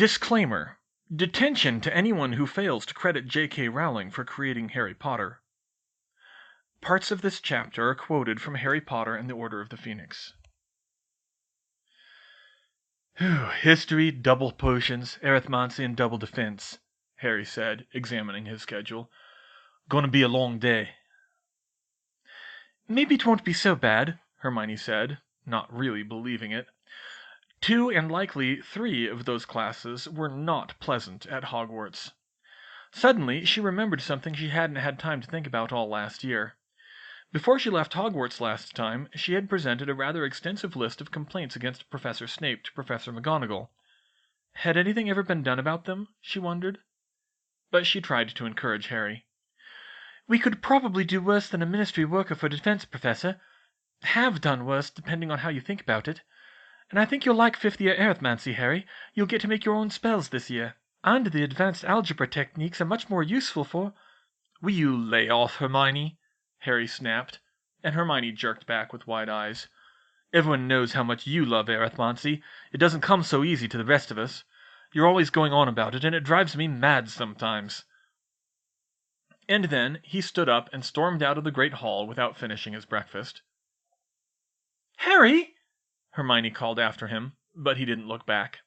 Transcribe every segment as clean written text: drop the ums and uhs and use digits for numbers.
Disclaimer: Detention to anyone who fails to credit J.K. Rowling for creating Harry Potter. Parts of this chapter are quoted from Harry Potter and the Order of the Phoenix. History, double potions, arithmancy, and double defense, Harry said, examining his schedule. Gonna be a long day. Maybe it won't be so bad, Hermione said, not really believing it. 2 and likely 3 of those classes were not pleasant at Hogwarts. Suddenly, she remembered something she hadn't had time to think about all last year. Before she left Hogwarts last time, she had presented a rather extensive list of complaints against Professor Snape to Professor McGonagall. Had anything ever been done about them, she wondered? But she tried to encourage Harry. We could probably do worse than a ministry worker for defense, Professor. Have done worse, depending on how you think about it. And I think you'll like fifth-year arithmancy, Harry. You'll get to make your own spells this year. And the advanced algebra techniques are much more useful for... Will you lay off, Hermione? Harry snapped, and Hermione jerked back with wide eyes. Everyone knows how much you love arithmancy. It doesn't come so easy to the rest of us. You're always going on about it, and it drives me mad sometimes. And then he stood up and stormed out of the great hall without finishing his breakfast. Harry! Hermione called after him, but he didn't look back.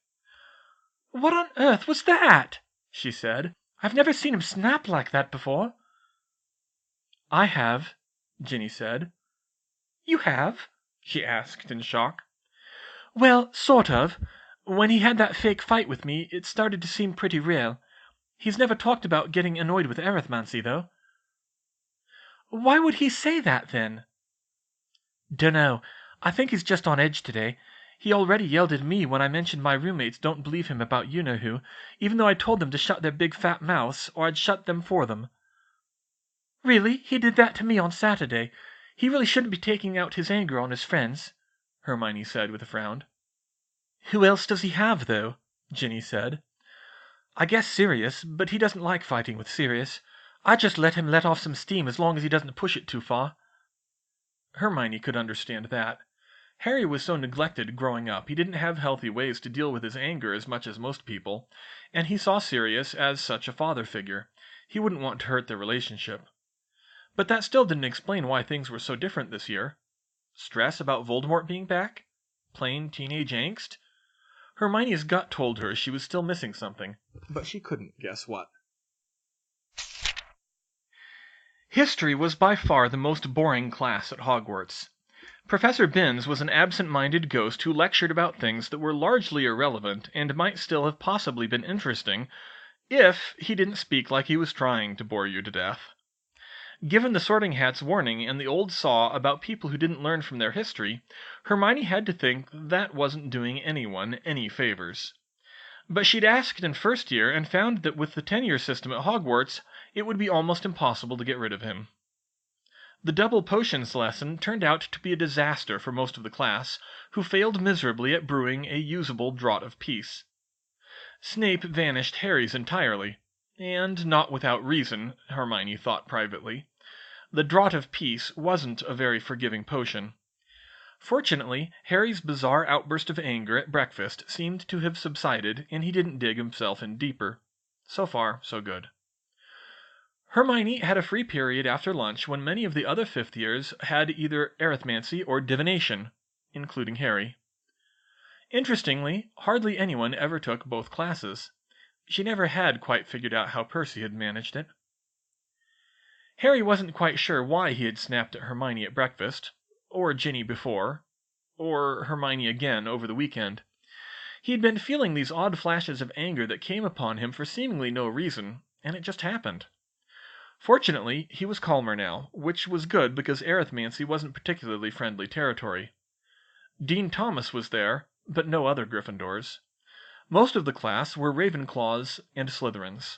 What on earth was that? She said. I've never seen him snap like that before. I have, Ginny said. You have? She asked in shock. Well, sort of. When he had that fake fight with me, it started to seem pretty real. He's never talked about getting annoyed with arithmancy, though. Why would he say that, then? Dunno. I think he's just on edge today. He already yelled at me when I mentioned my roommates don't believe him about you-know-who, even though I told them to shut their big fat mouths, or I'd shut them for them. Really? He did that to me on Saturday. He really shouldn't be taking out his anger on his friends, Hermione said with a frown. Who else does he have, though? Ginny said. I guess Sirius, but he doesn't like fighting with Sirius. I just let him let off some steam as long as he doesn't push it too far. Hermione could understand that. Harry was so neglected growing up, he didn't have healthy ways to deal with his anger as much as most people, and he saw Sirius as such a father figure. He wouldn't want to hurt their relationship. But that still didn't explain why things were so different this year. Stress about Voldemort being back? Plain teenage angst? Hermione's gut told her she was still missing something, but she couldn't guess what. History was by far the most boring class at Hogwarts. Professor Binns was an absent-minded ghost who lectured about things that were largely irrelevant and might still have possibly been interesting if he didn't speak like he was trying to bore you to death. Given the Sorting Hat's warning and the old saw about people who didn't learn from their history, Hermione had to think that wasn't doing anyone any favors. But she'd asked in first year and found that with the tenure system at Hogwarts, it would be almost impossible to get rid of him. The double potions lesson turned out to be a disaster for most of the class, who failed miserably at brewing a usable draught of peace. Snape vanished Harry's entirely, and not without reason, Hermione thought privately. The draught of peace wasn't a very forgiving potion. Fortunately, Harry's bizarre outburst of anger at breakfast seemed to have subsided, and he didn't dig himself in deeper. So far, so good. Hermione had a free period after lunch when many of the other fifth years had either arithmancy or divination, including Harry. Interestingly, hardly anyone ever took both classes. She never had quite figured out how Percy had managed it. Harry wasn't quite sure why he had snapped at Hermione at breakfast, or Ginny before, or Hermione again over the weekend. He'd been feeling these odd flashes of anger that came upon him for seemingly no reason, and it just happened. Fortunately, he was calmer now, which was good because arithmancy wasn't particularly friendly territory. Dean Thomas was there, but no other Gryffindors. Most of the class were Ravenclaws and Slytherins.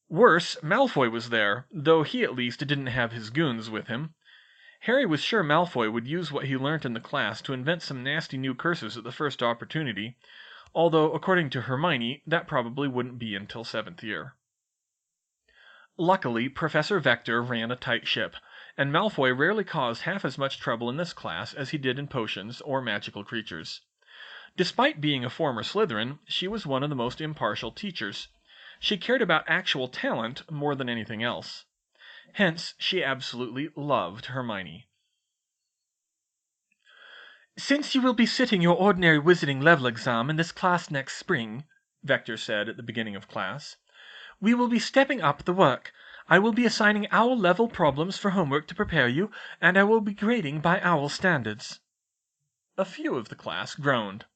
Worse, Malfoy was there, though he at least didn't have his goons with him. Harry was sure Malfoy would use what he learnt in the class to invent some nasty new curses at the first opportunity, although according to Hermione, that probably wouldn't be until 7th year. Luckily, Professor Vector ran a tight ship, and Malfoy rarely caused half as much trouble in this class as he did in potions or magical creatures. Despite being a former Slytherin, she was one of the most impartial teachers. She cared about actual talent more than anything else. Hence, she absolutely loved Hermione. "Since you will be sitting your ordinary wizarding level exam in this class next spring," Vector said at the beginning of class, "we will be stepping up the work. I will be assigning owl-level problems for homework to prepare you, and I will be grading by owl standards." A few of the class groaned.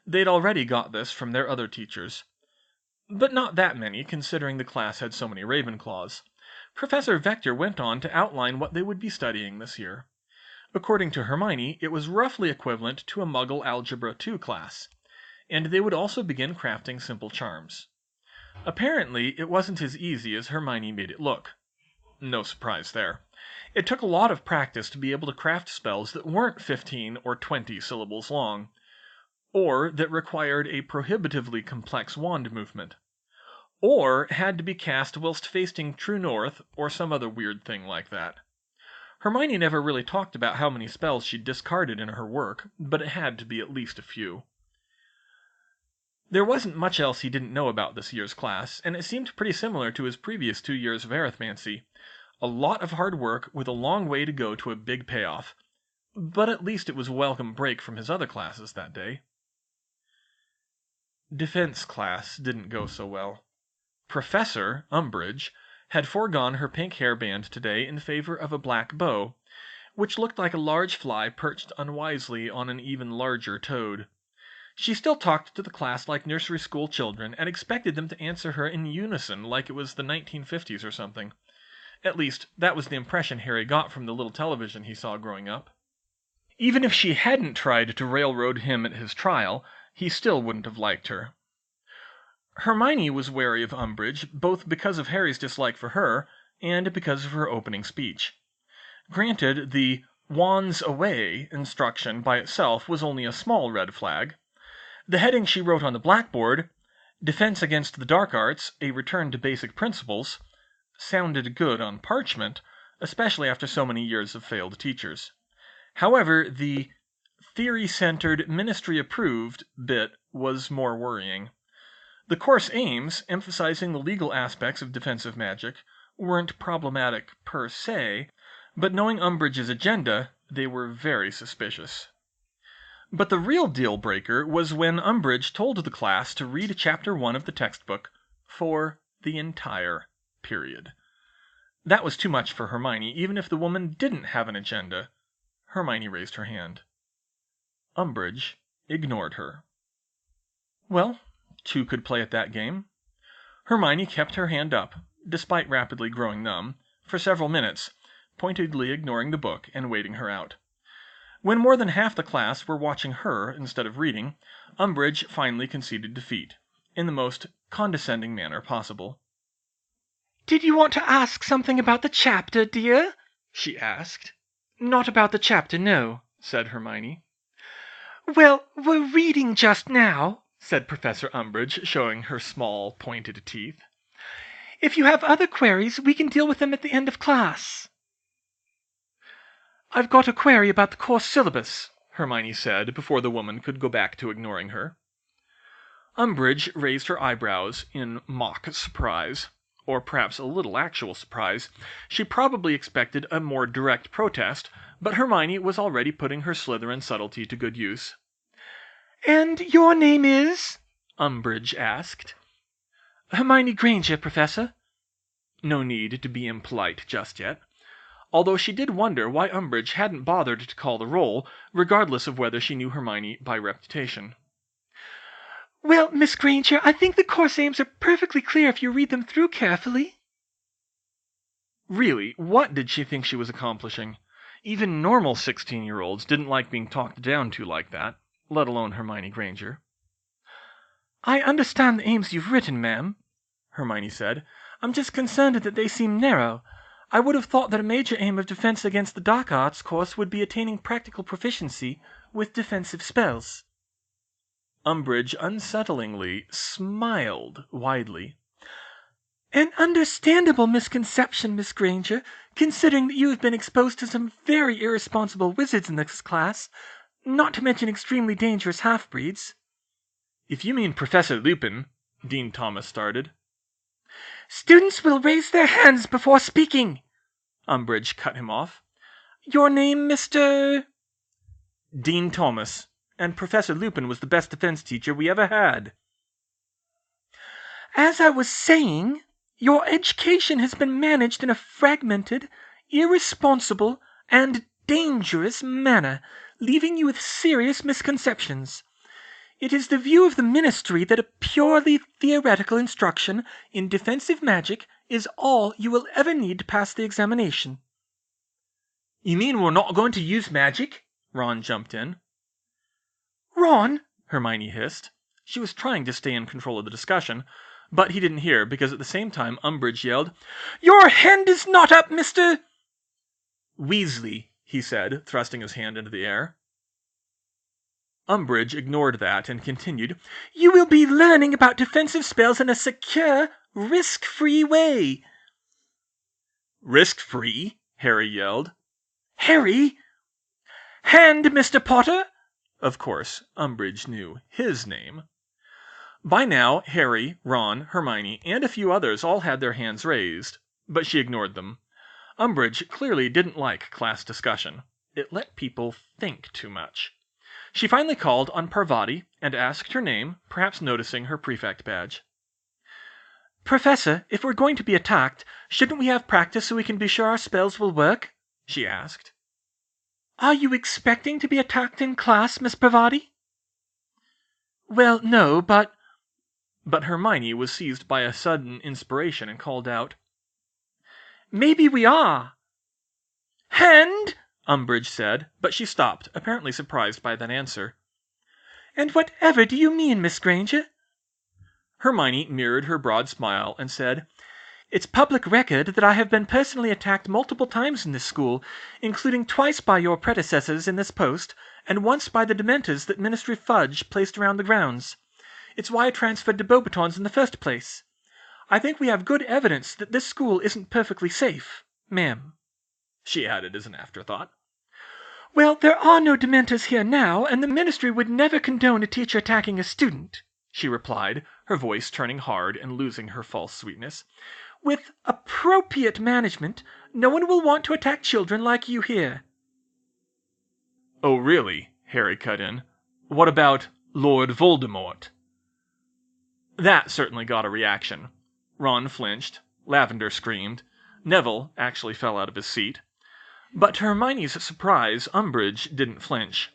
They'd already got this from their other teachers. But not that many, considering the class had so many Ravenclaws. Professor Vector went on to outline what they would be studying this year. According to Hermione, it was roughly equivalent to a Muggle Algebra 2 class, and they would also begin crafting simple charms. Apparently, it wasn't as easy as Hermione made it look. No surprise there. It took a lot of practice to be able to craft spells that weren't 15 or 20 syllables long, or that required a prohibitively complex wand movement, or had to be cast whilst facing true north, or some other weird thing like that. Hermione never really talked about how many spells she'd discarded in her work, but it had to be at least a few. There wasn't much else he didn't know about this year's class, and it seemed pretty similar to his previous 2 years of arithmancy. A lot of hard work with a long way to go to a big payoff. But at least it was a welcome break from his other classes that day. Defense class didn't go so well. Professor Umbridge had foregone her pink hairband today in favor of a black bow, which looked like a large fly perched unwisely on an even larger toad. She still talked to the class like nursery school children and expected them to answer her in unison like it was the 1950s or something. At least, that was the impression Harry got from the little television he saw growing up. Even if she hadn't tried to railroad him at his trial, he still wouldn't have liked her. Hermione was wary of Umbridge, both because of Harry's dislike for her, and because of her opening speech. Granted, the "wands away" instruction by itself was only a small red flag. The heading she wrote on the blackboard, "Defense against the Dark Arts, a Return to Basic Principles," sounded good on parchment, especially after so many years of failed teachers. However, the "theory-centered, ministry-approved" bit was more worrying. The course aims, emphasizing the legal aspects of defensive magic, weren't problematic per se, but knowing Umbridge's agenda, they were very suspicious. But the real deal-breaker was when Umbridge told the class to read Chapter 1 of the textbook for the entire period. That was too much for Hermione, even if the woman didn't have an agenda. Hermione raised her hand. Umbridge ignored her. Well, two could play at that game. Hermione kept her hand up, despite rapidly growing numb, for several minutes, pointedly ignoring the book and waiting her out. When more than half the class were watching her instead of reading, Umbridge finally conceded defeat, in the most condescending manner possible. "Did you want to ask something about the chapter, dear?" she asked. "Not about the chapter, no," said Hermione. "Well, we're reading just now," said Professor Umbridge, showing her small, pointed teeth. "If you have other queries, we can deal with them at the end of class." "I've got a query about the course syllabus," Hermione said, before the woman could go back to ignoring her. Umbridge raised her eyebrows in mock surprise, or perhaps a little actual surprise. She probably expected a more direct protest, but Hermione was already putting her Slytherin subtlety to good use. "And your name is?" Umbridge asked. "Hermione Granger, Professor." No need to be impolite just yet, although she did wonder why Umbridge hadn't bothered to call the roll, regardless of whether she knew Hermione by reputation. "Well, Miss Granger, I think the course aims are perfectly clear if you read them through carefully." Really, what did she think she was accomplishing? Even normal 16-year-olds didn't like being talked down to like that, let alone Hermione Granger. "I understand the aims you've written, ma'am," Hermione said. "I'm just concerned that they seem narrow. I would have thought that a major aim of Defense Against the Dark Arts course would be attaining practical proficiency with defensive spells." Umbridge unsettlingly smiled widely. "An understandable misconception, Miss Granger, considering that you have been exposed to some very irresponsible wizards in this class, not to mention extremely dangerous half-breeds." If you mean Professor Lupin, Dean Thomas started. Students will raise their hands before speaking, Umbridge cut him off. Your name, Mr. Dean Thomas, and Professor Lupin was the best defense teacher we ever had. As I was saying, your education has been managed in a fragmented, irresponsible, and dangerous manner, leaving you with serious misconceptions. It is the view of the Ministry that a purely theoretical instruction in defensive magic is all you will ever need to pass the examination. You mean we're not going to use magic? Ron jumped in. Ron, Hermione hissed. She was trying to stay in control of the discussion, but he didn't hear because at the same time Umbridge yelled, Your hand is not up, Mr. Weasley, he said, thrusting his hand into the air. Umbridge ignored that and continued, You will be learning about defensive spells in a secure, risk-free way. Risk-free? Harry yelled. Harry! Hand, Mr. Potter! Of course, Umbridge knew his name. By now, Harry, Ron, Hermione, and a few others all had their hands raised, but she ignored them. Umbridge clearly didn't like class discussion. It let people think too much. She finally called on Parvati and asked her name, perhaps noticing her prefect badge. Professor, if we're going to be attacked, shouldn't we have practice so we can be sure our spells will work? She asked. Are you expecting to be attacked in class, Miss Parvati? Well, no, but Hermione was seized by a sudden inspiration and called out, Maybe we are. Hand! Umbridge said, but she stopped, apparently surprised by that answer. And whatever do you mean, Miss Granger? Hermione mirrored her broad smile and said, It's public record that I have been personally attacked multiple times in this school, including twice by your predecessors in this post, and once by the Dementors that Ministry Fudge placed around the grounds. It's why I transferred to Beauxbatons in the first place. I think we have good evidence that this school isn't perfectly safe, ma'am, she added as an afterthought. Well, there are no Dementors here now, and the Ministry would never condone a teacher attacking a student, she replied, her voice turning hard and losing her false sweetness. With appropriate management, no one will want to attack children like you here. Oh, really? Harry cut in. What about Lord Voldemort? That certainly got a reaction. Ron flinched, Lavender screamed, Neville actually fell out of his seat. But to Hermione's surprise, Umbridge didn't flinch.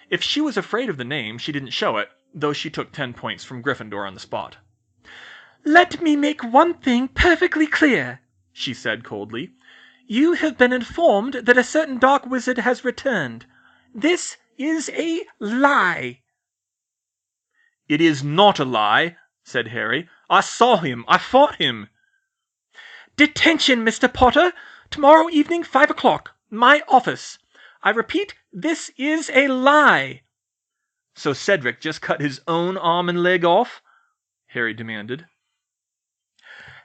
If she was afraid of the name, she didn't show it, though she took 10 points from Gryffindor on the spot. Let me make one thing perfectly clear, she said coldly. You have been informed that a certain dark wizard has returned. This is a lie. It is not a lie, said Harry. I saw him. I fought him. Detention, Mr. Potter. Tomorrow evening, 5 o'clock. My office. I repeat, this is a lie. So Cedric just cut his own arm and leg off? Harry demanded.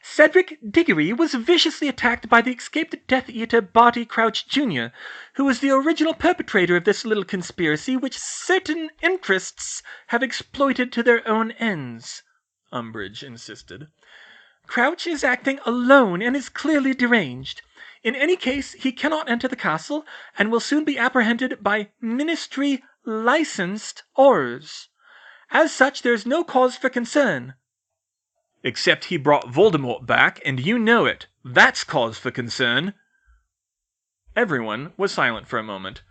Cedric Diggory was viciously attacked by the escaped Death Eater Barty Crouch Jr., who was the original perpetrator of this little conspiracy which certain interests have exploited to their own ends, Umbridge insisted. Crouch is acting alone and is clearly deranged. In any case, he cannot enter the castle, and will soon be apprehended by Ministry licensed Aurors. As such, there is no cause for concern. Except he brought Voldemort back, and you know it. That's cause for concern. Everyone was silent for a moment.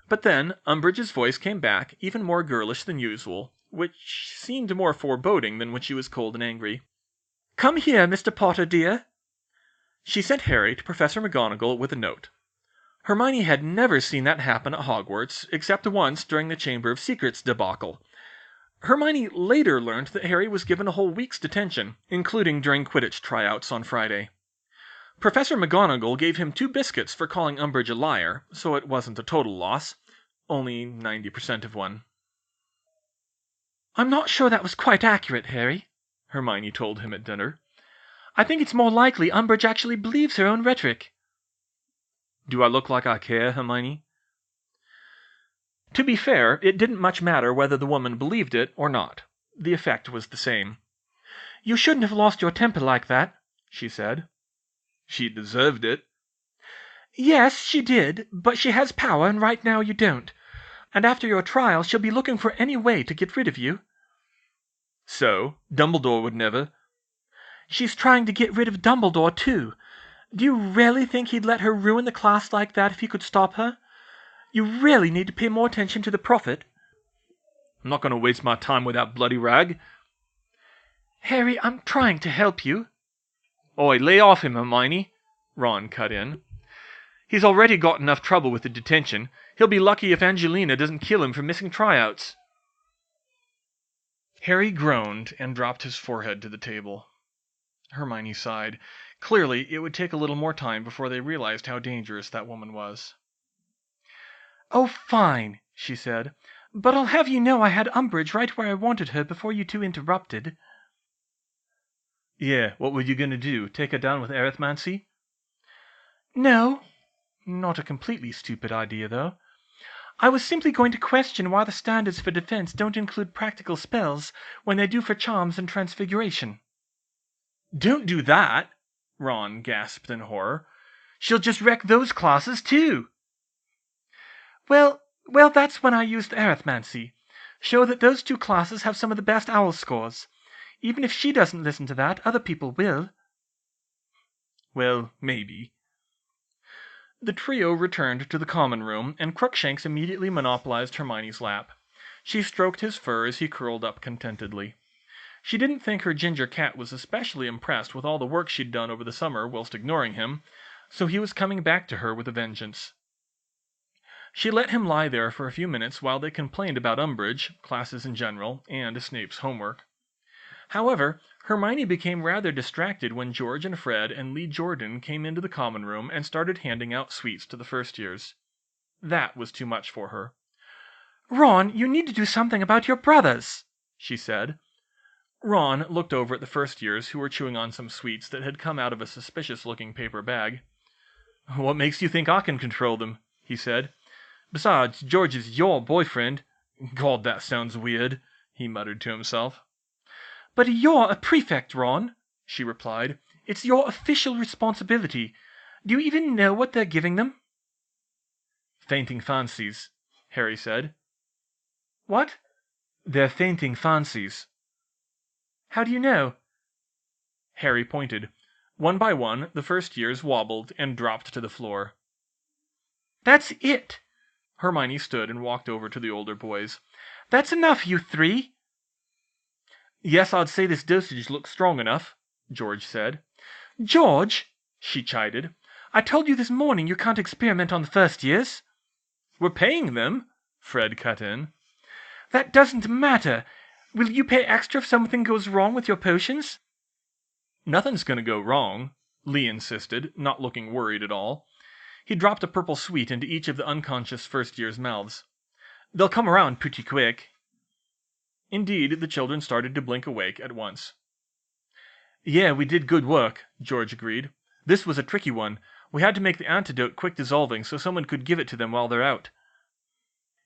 But then Umbridge's voice came back, even more girlish than usual, which seemed more foreboding than when she was cold and angry. Come here, Mr. Potter, dear. She sent Harry to Professor McGonagall with a note. Hermione had never seen that happen at Hogwarts, except once during the Chamber of Secrets debacle. Hermione later learned that Harry was given a whole week's detention, including during Quidditch tryouts on Friday. Professor McGonagall gave him 2 biscuits for calling Umbridge a liar, so it wasn't a total loss. Only 90% of one. I'm not sure that was quite accurate, Harry, Hermione told him at dinner. I think it's more likely Umbridge actually believes her own rhetoric. Do I look like I care, Hermione? To be fair, it didn't much matter whether the woman believed it or not. The effect was the same. "You shouldn't have lost your temper like that," she said. She deserved it. "Yes, she did, but she has power, and right now you don't. And after your trial she'll be looking for any way to get rid of you." So? Dumbledore would never. "She's trying to get rid of Dumbledore, too. Do you really think he'd let her ruin the class like that if he could stop her? You really need to pay more attention to the Prophet." I'm not going to waste my time with that bloody rag. "Harry, I'm trying to help you." Oi, lay off him, Hermione, Ron cut in. He's already got enough trouble with the detention. He'll be lucky if Angelina doesn't kill him for missing tryouts. Harry groaned and dropped his forehead to the table. Hermione sighed. Clearly, it would take a little more time before they realized how dangerous that woman was. "Oh, fine," she said. "But I'll have you know I had Umbridge right where I wanted her before you two interrupted." Yeah, what were you going to do? Take her down with arithmancy? No. Not a completely stupid idea, though. I was simply going to question why the standards for defense don't include practical spells when they do for charms and transfiguration. Don't do that, Ron gasped in horror. She'll just wreck those classes, too. Well, that's when I used arithmancy. Show that those two classes have some of the best owl scores. Even if she doesn't listen to that, other people will. Well, maybe. The trio returned to the common room, and Crookshanks immediately monopolized Hermione's lap. She stroked his fur as he curled up contentedly. She didn't think her ginger cat was especially impressed with all the work she'd done over the summer whilst ignoring him, so he was coming back to her with a vengeance. She let him lie there for a few minutes while they complained about Umbridge, classes in general, and Snape's homework. However, Hermione became rather distracted when George and Fred and Lee Jordan came into the common room and started handing out sweets to the first years. That was too much for her. "Ron, you need to do something about your brothers," she said. Ron looked over at the first years, who were chewing on some sweets that had come out of a suspicious-looking paper bag. "What makes you think I can control them?" he said. "Besides, George is your boyfriend. God, that sounds weird," he muttered to himself. "But you're a prefect, Ron," she replied. "It's your official responsibility. Do you even know what they're giving them?" "Fainting fancies," Harry said. "What?" "They're fainting fancies." "How do you know?" Harry pointed. One by one, the first years wobbled and dropped to the floor. "That's it!" Hermione stood and walked over to the older boys. "That's enough, you three!" "Yes, I'd say this dosage looks strong enough," George said. "George," she chided, "I told you this morning you can't experiment on the first years." "We're paying them," Fred cut in. "That doesn't matter. Will you pay extra if something goes wrong with your potions?" "Nothing's going to go wrong," Lee insisted, not looking worried at all. He dropped a purple sweet into each of the unconscious first years' mouths. "They'll come around pretty quick." Indeed, the children started to blink awake at once. "Yeah, we did good work," George agreed. "This was a tricky one. We had to make the antidote quick dissolving so someone could give it to them while they're out."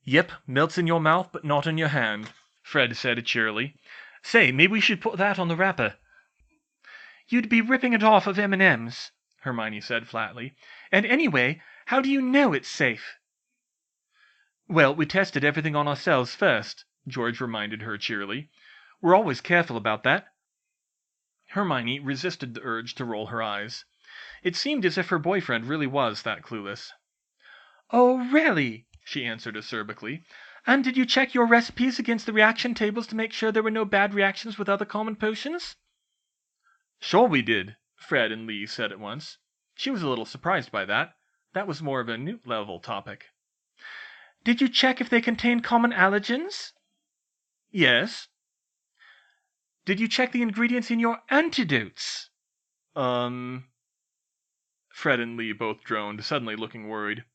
"Yep, melts in your mouth but not in your hand," Fred said cheerily. "Say, maybe we should put that on the wrapper." "You'd be ripping it off of M&Ms," Hermione said flatly. "And anyway, how do you know it's safe?" "Well, we tested everything on ourselves first," George reminded her cheerily. "We're always careful about that." Hermione resisted the urge to roll her eyes. It seemed as if her boyfriend really was that clueless. "Oh, really?" she answered acerbically. "And did you check your recipes against the reaction tables to make sure there were no bad reactions with other common potions?" "Sure we did," Fred and Lee said at once. She was a little surprised by that. That was more of a Newt-level topic. "Did you check if they contained common allergens?" "Yes." "Did you check the ingredients in your antidotes?" Fred and Lee both droned, suddenly looking worried.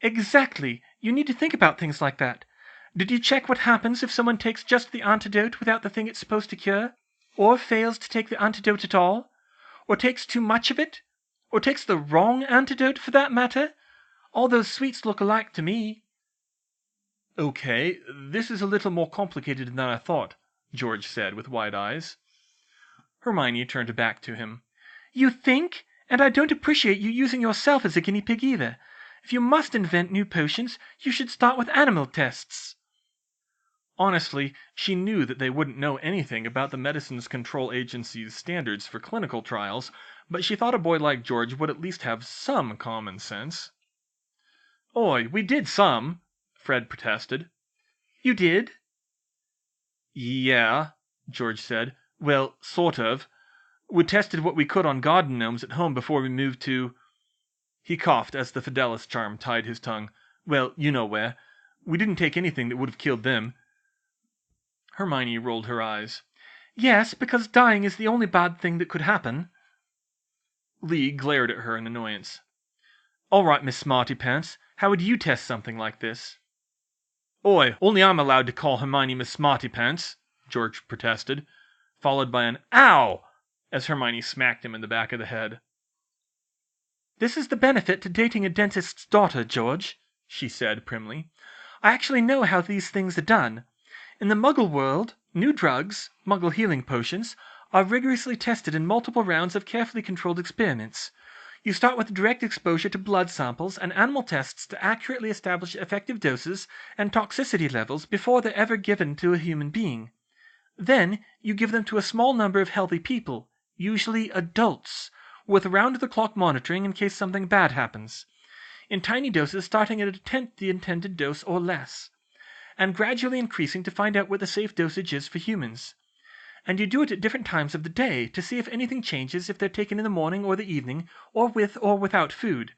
"Exactly. You need to think about things like that. Did you check what happens if someone takes just the antidote without the thing it's supposed to cure? Or fails to take the antidote at all? Or takes too much of it? Or takes the wrong antidote, for that matter? All those sweets look alike to me." "Okay, this is a little more complicated than I thought," George said with wide eyes. Hermione turned back to him. You think? And I don't appreciate you using yourself as a guinea pig either. If you must invent new potions, you should start with animal tests. Honestly, she knew that they wouldn't know anything about the Medicines Control Agency's standards for clinical trials, but she thought a boy like George would at least have some common sense. Oi, we did some, Fred protested. You did? Yeah, George said. Well, sort of. We tested what we could on garden gnomes at home before we moved to... He coughed as the Fidelis charm tied his tongue. Well, you know where. We didn't take anything that would have killed them. Hermione rolled her eyes. Yes, because dying is the only bad thing that could happen. Lee glared at her in annoyance. All right, Miss Smarty Pants, how would you test something like this? Oi, only I'm allowed to call Hermione Miss Smarty Pants, George protested, followed by an ow as Hermione smacked him in the back of the head. This is the benefit to dating a dentist's daughter, George, she said primly. I actually know how these things are done. In the Muggle world, new drugs, Muggle healing potions, are rigorously tested in multiple rounds of carefully controlled experiments. You start with direct exposure to blood samples and animal tests to accurately establish effective doses and toxicity levels before they're ever given to a human being. Then, you give them to a small number of healthy people, usually adults, with round-the-clock monitoring in case something bad happens. In tiny doses starting at a tenth the intended dose or less, and gradually increasing to find out what the safe dosage is for humans. And you do it at different times of the day to see if anything changes if they're taken in the morning or the evening, or with or without food.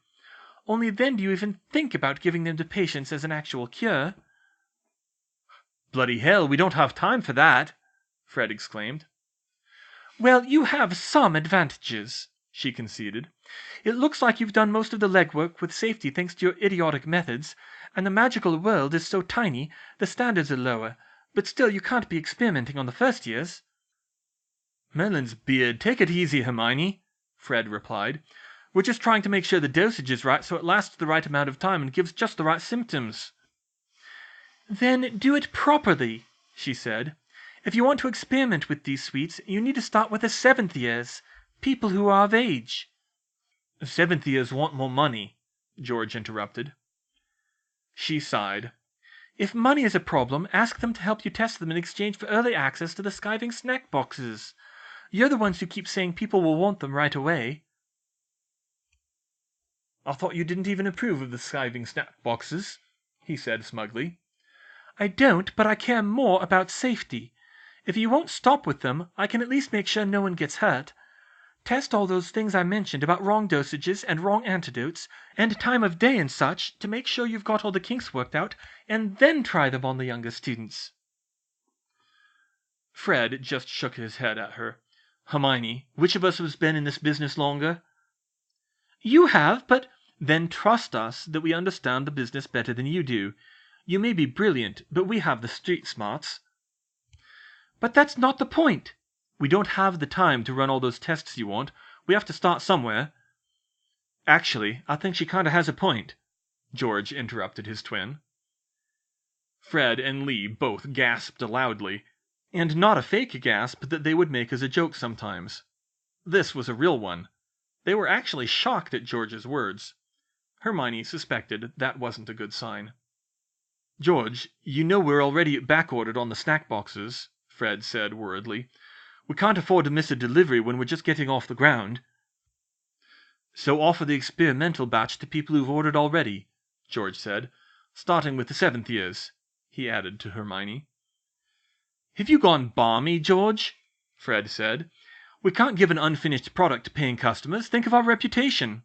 Only then do you even think about giving them to patients as an actual cure. Bloody hell, we don't have time for that, Fred exclaimed. Well, you have some advantages, she conceded. It looks like you've done most of the legwork with safety thanks to your idiotic methods, and the magical world is so tiny, the standards are lower, but still you can't be experimenting on the first years. Merlin's beard, take it easy, Hermione, Fred replied. We're just trying to make sure the dosage is right so it lasts the right amount of time and gives just the right symptoms. Then do it properly, she said. If you want to experiment with these sweets, you need to start with the 7th years, people who are of age. 7th years want more money, George interrupted. She sighed. If money is a problem, ask them to help you test them in exchange for early access to the skiving snack boxes. You're the ones who keep saying people will want them right away. I thought you didn't even approve of the skiving snack boxes, he said smugly. I don't, but I care more about safety. If you won't stop with them, I can at least make sure no one gets hurt. Test all those things I mentioned about wrong dosages and wrong antidotes, and time of day and such, to make sure you've got all the kinks worked out, and then try them on the younger students. Fred just shook his head at her. Hermione, which of us has been in this business longer? You have, but... Then trust us that we understand the business better than you do. You may be brilliant, but we have the street smarts. But that's not the point. We don't have the time to run all those tests you want. We have to start somewhere. Actually, I think she kinda has a point, George interrupted his twin. Fred and Lee both gasped loudly, and not a fake gasp that they would make as a joke sometimes. This was a real one. They were actually shocked at George's words. Hermione suspected that wasn't a good sign. George, you know we're already back-ordered on the snack boxes, Fred said worriedly. We can't afford to miss a delivery when we're just getting off the ground. So offer the experimental batch to people who've ordered already, George said, starting with the 7th years, he added to Hermione. Have you gone balmy, George? Fred said. We can't give an unfinished product to paying customers. Think of our reputation.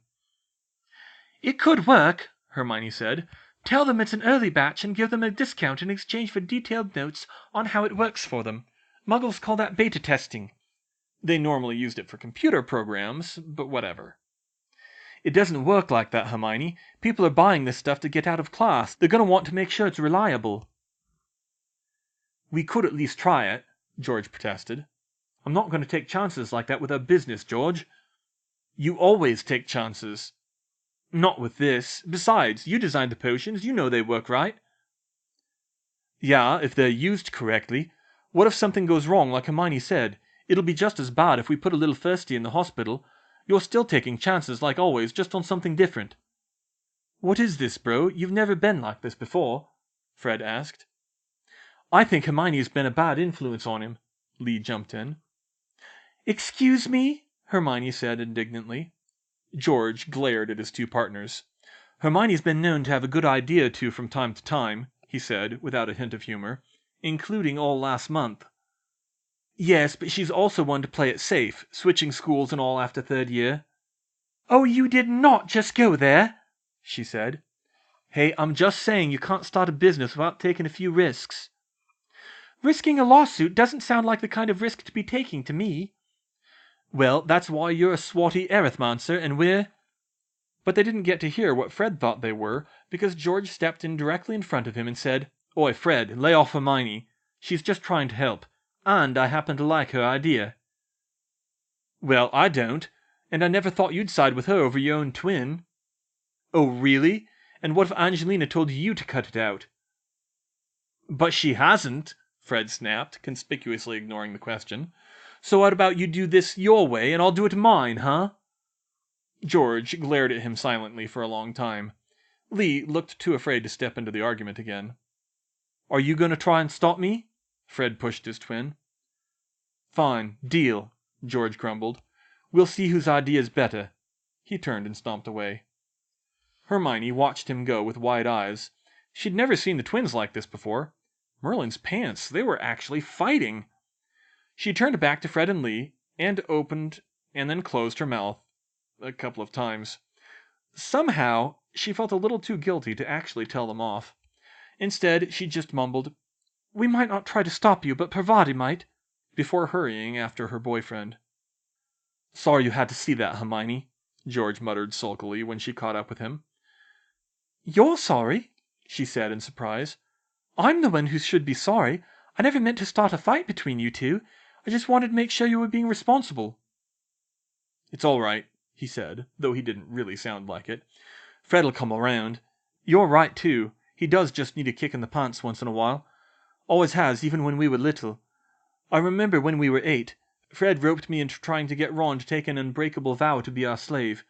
It could work, Hermione said. Tell them it's an early batch and give them a discount in exchange for detailed notes on how it works for them. Muggles call that beta testing. They normally used it for computer programs, but whatever. It doesn't work like that, Hermione. People are buying this stuff to get out of class. They're going to want to make sure it's reliable. We could at least try it, George protested. I'm not going to take chances like that with our business, George. You always take chances. Not with this. Besides, you designed the potions. You know they work right. Yeah, if they're used correctly. What if something goes wrong, like Hermione said? It'll be just as bad if we put a little thirsty in the hospital. You're still taking chances, like always, just on something different." "What is this, bro? You've never been like this before," Fred asked. "I think Hermione's been a bad influence on him," Lee jumped in. "Excuse me?" Hermione said indignantly. George glared at his two partners. "Hermione's been known to have a good idea or two from time to time," he said, without a hint of humor, "including all last month." "Yes, but she's also one to play it safe, switching schools and all after third year." "Oh, you did not just go there," she said. "Hey, I'm just saying you can't start a business without taking a few risks." "Risking a lawsuit doesn't sound like the kind of risk to be taking to me." "Well, that's why you're a swotty arithmancer and we're—" But they didn't get to hear what Fred thought they were, because George stepped in directly in front of him and said, "Oi, Fred, lay off Hermione. She's just trying to help. And I happen to like her idea." "Well, I don't. And I never thought you'd side with her over your own twin." "Oh, really? And what if Angelina told you to cut it out?" "But she hasn't," Fred snapped, conspicuously ignoring the question. "So what about you do this your way and I'll do it mine, huh?" George glared at him silently for a long time. Lee looked too afraid to step into the argument again. "Are you going to try and stop me?" Fred pushed his twin. "Fine, deal," George grumbled. "We'll see whose idea's better." He turned and stomped away. Hermione watched him go with wide eyes. She'd never seen the twins like this before. Merlin's pants, they were actually fighting. She turned back to Fred and Lee, and opened and then closed her mouth a couple of times. Somehow, she felt a little too guilty to actually tell them off. Instead, she just mumbled, "We might not try to stop you, but Parvati might," before hurrying after her boyfriend. "Sorry you had to see that, Hermione," George muttered sulkily when she caught up with him. "You're sorry?" she said in surprise. "I'm the one who should be sorry. I never meant to start a fight between you two. I just wanted to make sure you were being responsible." "It's all right," he said, though he didn't really sound like it. "Fred'll come around. You're right, too. He does just need a kick in the pants once in a while. Always has, even when we were little. I remember when we were 8, Fred roped me into trying to get Ron to take an unbreakable vow to be our slave.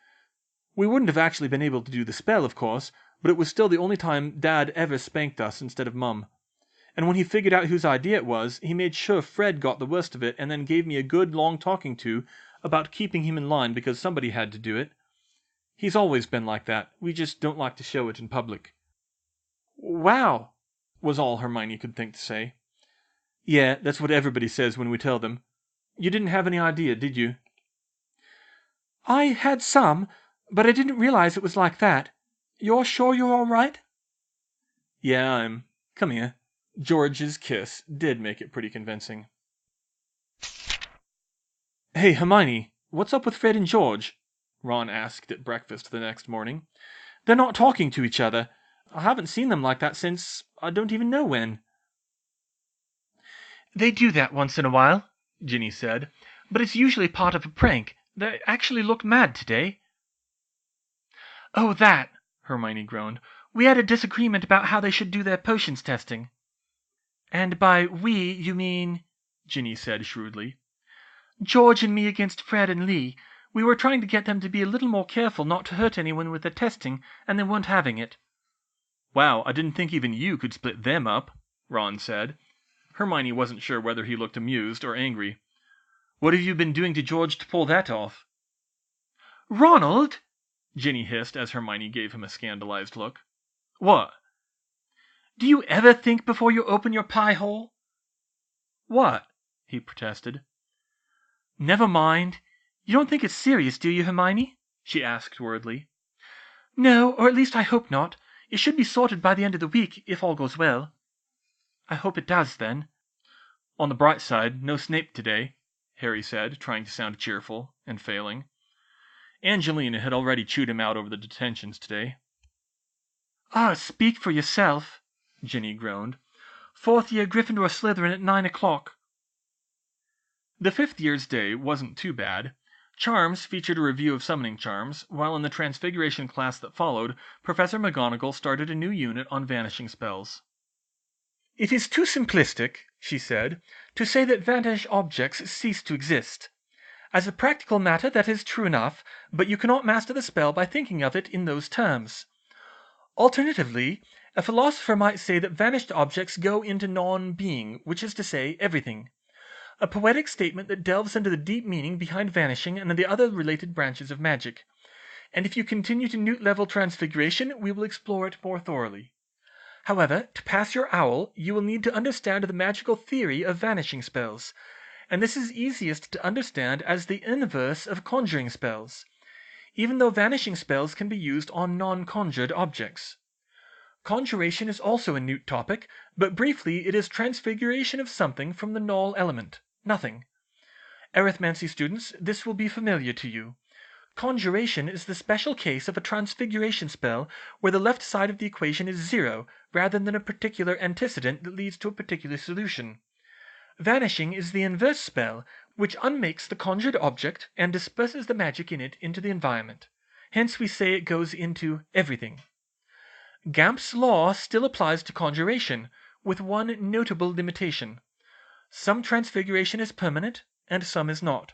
We wouldn't have actually been able to do the spell, of course, but it was still the only time Dad ever spanked us instead of Mum. And when he figured out whose idea it was, he made sure Fred got the worst of it and then gave me a good long talking to about keeping him in line because somebody had to do it. He's always been like that. We just don't like to show it in public." "Wow," was all Hermione could think to say. "Yeah, that's what everybody says when we tell them. You didn't have any idea, did you?" "I had some, but I didn't realize it was like that. You're sure you're all right?" "Yeah, Come here." George's kiss did make it pretty convincing. "Hey, Hermione, what's up with Fred and George?" Ron asked at breakfast the next morning. "They're not talking to each other. I haven't seen them like that since I don't even know when." "They do that once in a while," Ginny said, "but it's usually part of a prank. They actually looked mad today." "Oh, that!" Hermione groaned. "We had a disagreement about how they should do their potions testing." "And by we, you mean?" Ginny said shrewdly. "George and me against Fred and Lee. We were trying to get them to be a little more careful not to hurt anyone with their testing, and they weren't having it." "Wow, I didn't think even you could split them up," Ron said. Hermione wasn't sure whether he looked amused or angry. "What have you been doing to George to pull that off?" "Ronald!" Ginny hissed as Hermione gave him a scandalized look. "What?" "Do you ever think before you open your pie hole?" "What?" he protested. "Never mind. You don't think it's serious, do you, Hermione?" she asked worriedly. "No, or at least I hope not. It should be sorted by the end of the week, if all goes well." "I hope it does, then." "On the bright side, no Snape today," Harry said, trying to sound cheerful, and failing. Angelina had already chewed him out over the detentions today. "Ah, speak for yourself," Ginny groaned. "Fourth year Gryffindor Slytherin at 9 o'clock." The fifth year's day wasn't too bad. Charms featured a review of summoning charms, while in the Transfiguration class that followed, Professor McGonagall started a new unit on vanishing spells. "It is too simplistic," she said, "to say that vanished objects cease to exist. As a practical matter that is true enough, but you cannot master the spell by thinking of it in those terms. Alternatively, a philosopher might say that vanished objects go into non-being, which is to say, everything. A poetic statement that delves into the deep meaning behind vanishing and the other related branches of magic. And if you continue to Newt-level transfiguration, we will explore it more thoroughly. However, to pass your owl, you will need to understand the magical theory of vanishing spells, and this is easiest to understand as the inverse of conjuring spells, even though vanishing spells can be used on non-conjured objects. Conjuration is also a Newt topic, but briefly it is transfiguration of something from the null element, nothing. Arithmancy students, this will be familiar to you. Conjuration is the special case of a transfiguration spell where the left side of the equation is 0 rather than a particular antecedent that leads to a particular solution. Vanishing is the inverse spell, which unmakes the conjured object and disperses the magic in it into the environment. Hence we say it goes into everything. Gamp's law still applies to conjuration, with one notable limitation. Some transfiguration is permanent, and some is not.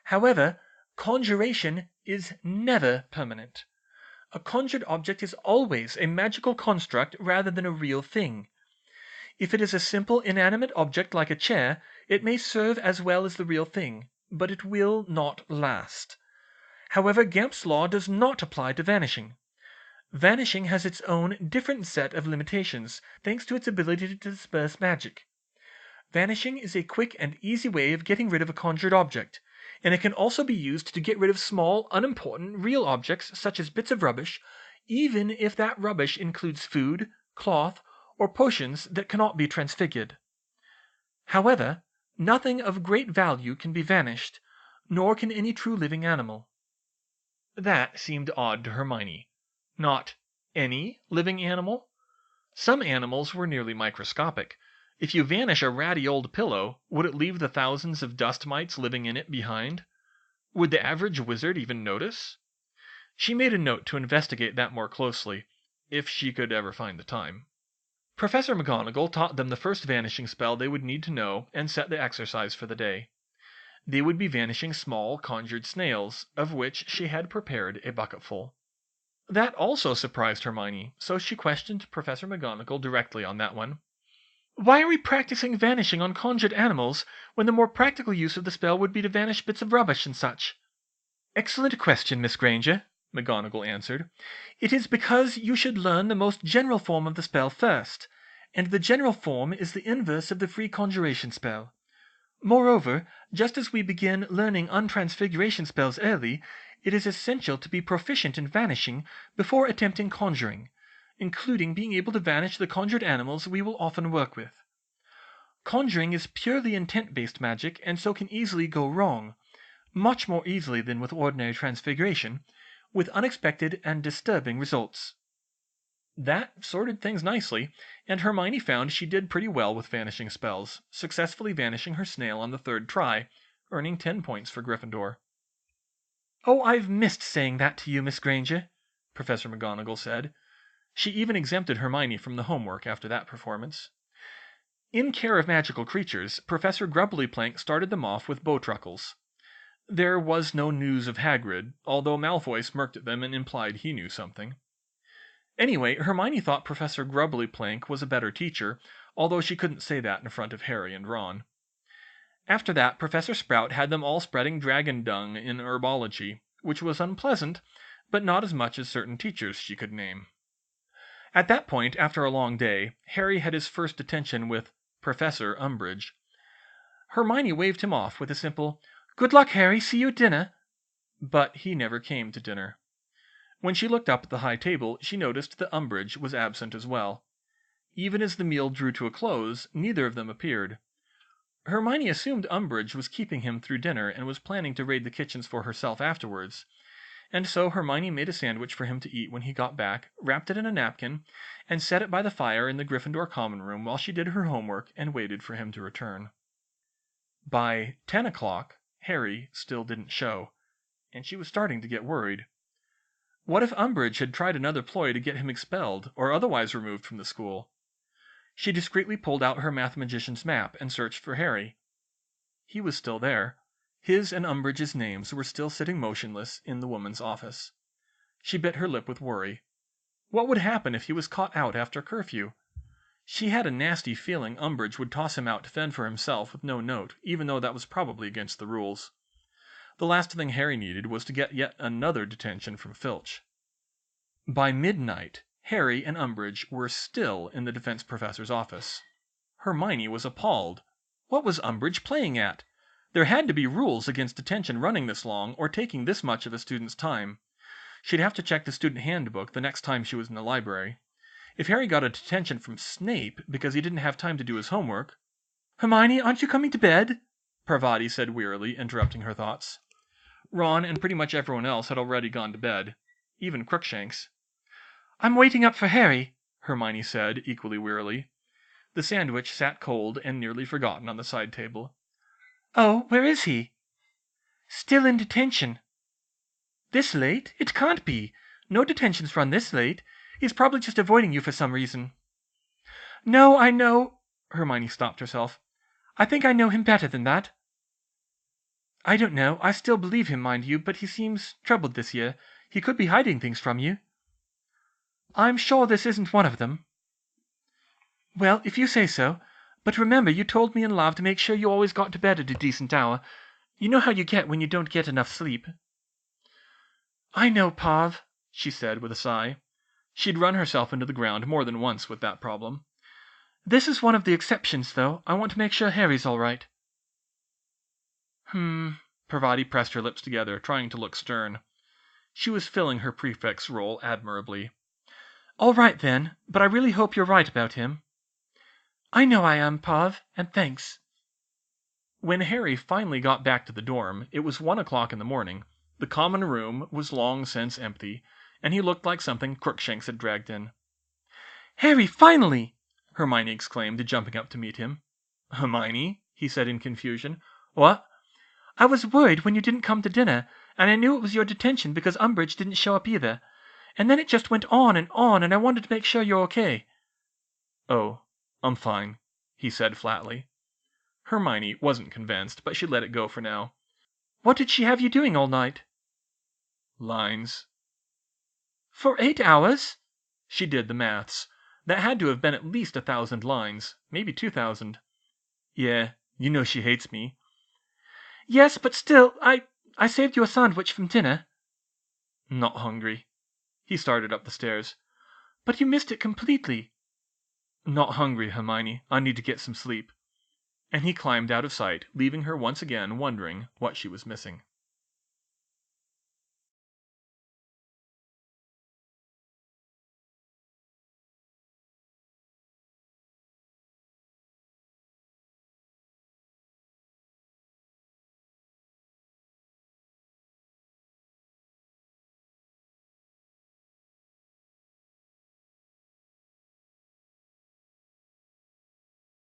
However, conjuration is never permanent. A conjured object is always a magical construct rather than a real thing. If it is a simple inanimate object like a chair, it may serve as well as the real thing, but it will not last. However, Gamp's law does not apply to vanishing. Vanishing has its own different set of limitations, thanks to its ability to disperse magic. Vanishing is a quick and easy way of getting rid of a conjured object, and it can also be used to get rid of small, unimportant, real objects such as bits of rubbish, even if that rubbish includes food, cloth, or potions that cannot be transfigured. However, nothing of great value can be vanished, nor can any true living animal. That seemed odd to Hermione. Not any living animal? Some animals were nearly microscopic. If you vanish a ratty old pillow, would it leave the thousands of dust mites living in it behind? Would the average wizard even notice? She made a note to investigate that more closely, if she could ever find the time. Professor McGonagall taught them the first vanishing spell they would need to know and set the exercise for the day. They would be vanishing small, conjured snails, of which she had prepared a bucketful. That also surprised Hermione, so she questioned Professor McGonagall directly on that one. "Why are we practicing vanishing on conjured animals, when the more practical use of the spell would be to vanish bits of rubbish and such?" "Excellent question, Miss Granger," McGonagall answered. "It is because you should learn the most general form of the spell first, and the general form is the inverse of the free conjuration spell. Moreover, just as we begin learning untransfiguration spells early, it is essential to be proficient in vanishing before attempting conjuring, including being able to vanish the conjured animals we will often work with. Conjuring is purely intent-based magic and so can easily go wrong, much more easily than with ordinary transfiguration, with unexpected and disturbing results." That sorted things nicely, and Hermione found she did pretty well with vanishing spells, successfully vanishing her snail on the 3rd try, earning 10 points for Gryffindor. "Oh, I've missed saying that to you, Miss Granger," Professor McGonagall said. She even exempted Hermione from the homework after that performance. In Care of Magical Creatures, Professor Grubbly-Plank started them off with bowtruckles. There was no news of Hagrid, although Malfoy smirked at them and implied he knew something. Anyway, Hermione thought Professor Grubbly-Plank was a better teacher, although she couldn't say that in front of Harry and Ron. After that, Professor Sprout had them all spreading dragon dung in herbology, which was unpleasant, but not as much as certain teachers she could name. At that point, after a long day, Harry had his first detention with Professor Umbridge. Hermione waved him off with a simple, "Good luck, Harry, see you at dinner," but he never came to dinner. When she looked up at the high table, she noticed that Umbridge was absent as well. Even as the meal drew to a close, neither of them appeared. Hermione assumed Umbridge was keeping him through dinner and was planning to raid the kitchens for herself afterwards, and so Hermione made a sandwich for him to eat when he got back, wrapped it in a napkin, and set it by the fire in the Gryffindor common room while she did her homework and waited for him to return. By 10 o'clock, Harry still didn't show, and she was starting to get worried. What if Umbridge had tried another ploy to get him expelled, or otherwise removed from the school? She discreetly pulled out her mathematician's map and searched for Harry. He was still there. His and Umbridge's names were still sitting motionless in the woman's office. She bit her lip with worry. What would happen if he was caught out after curfew? She had a nasty feeling Umbridge would toss him out to fend for himself with no note, even though that was probably against the rules. The last thing Harry needed was to get yet another detention from Filch. By midnight, Harry and Umbridge were still in the defense professor's office. Hermione was appalled. What was Umbridge playing at? There had to be rules against detention running this long or taking this much of a student's time. She'd have to check the student handbook the next time she was in the library. If Harry got a detention from Snape because he didn't have time to do his homework... "Hermione, aren't you coming to bed?" Parvati said wearily, interrupting her thoughts. Ron and pretty much everyone else had already gone to bed, even Crookshanks. "I'm waiting up for Harry," Hermione said, equally wearily. The sandwich sat cold and nearly forgotten on the side table. "Oh, where is he?" "Still in detention." "This late? It can't be. No detentions run this late. He's probably just avoiding you for some reason." "No, I know..." Hermione stopped herself. "I think I know him better than that." "I don't know. I still believe him, mind you, but he seems troubled this year. He could be hiding things from you." "I'm sure this isn't one of them." "Well, if you say so. But remember, you told me in love to make sure you always got to bed at a decent hour. You know how you get when you don't get enough sleep." "I know, Pav," she said with a sigh. She'd run herself into the ground more than once with that problem. "This is one of the exceptions, though. I want to make sure Harry's all right." Parvati pressed her lips together, trying to look stern. She was filling her prefect's role admirably. "All right, then, but I really hope you're right about him." "I know I am, Pav, and thanks." When Harry finally got back to the dorm, it was 1 o'clock in the morning. The common room was long since empty, and he looked like something Crookshanks had dragged in. "Harry, finally!" Hermione exclaimed, jumping up to meet him. "Hermione?" he said in confusion. "What?" "I was worried when you didn't come to dinner, and I knew it was your detention because Umbridge didn't show up either. And then it just went on, and I wanted to make sure you're okay." "Oh, I'm fine," he said flatly. Hermione wasn't convinced, but she let it go for now. "What did she have you doing all night?" "Lines." "For 8 hours?" She did the maths. That had to have been at least 1,000 lines, maybe 2,000. "Yeah, you know she hates me." "Yes, but still, I saved you a sandwich from dinner." "Not hungry." He started up the stairs. "But you missed it completely." "Not hungry, Hermione. I need to get some sleep." And he climbed out of sight, leaving her once again wondering what she was missing.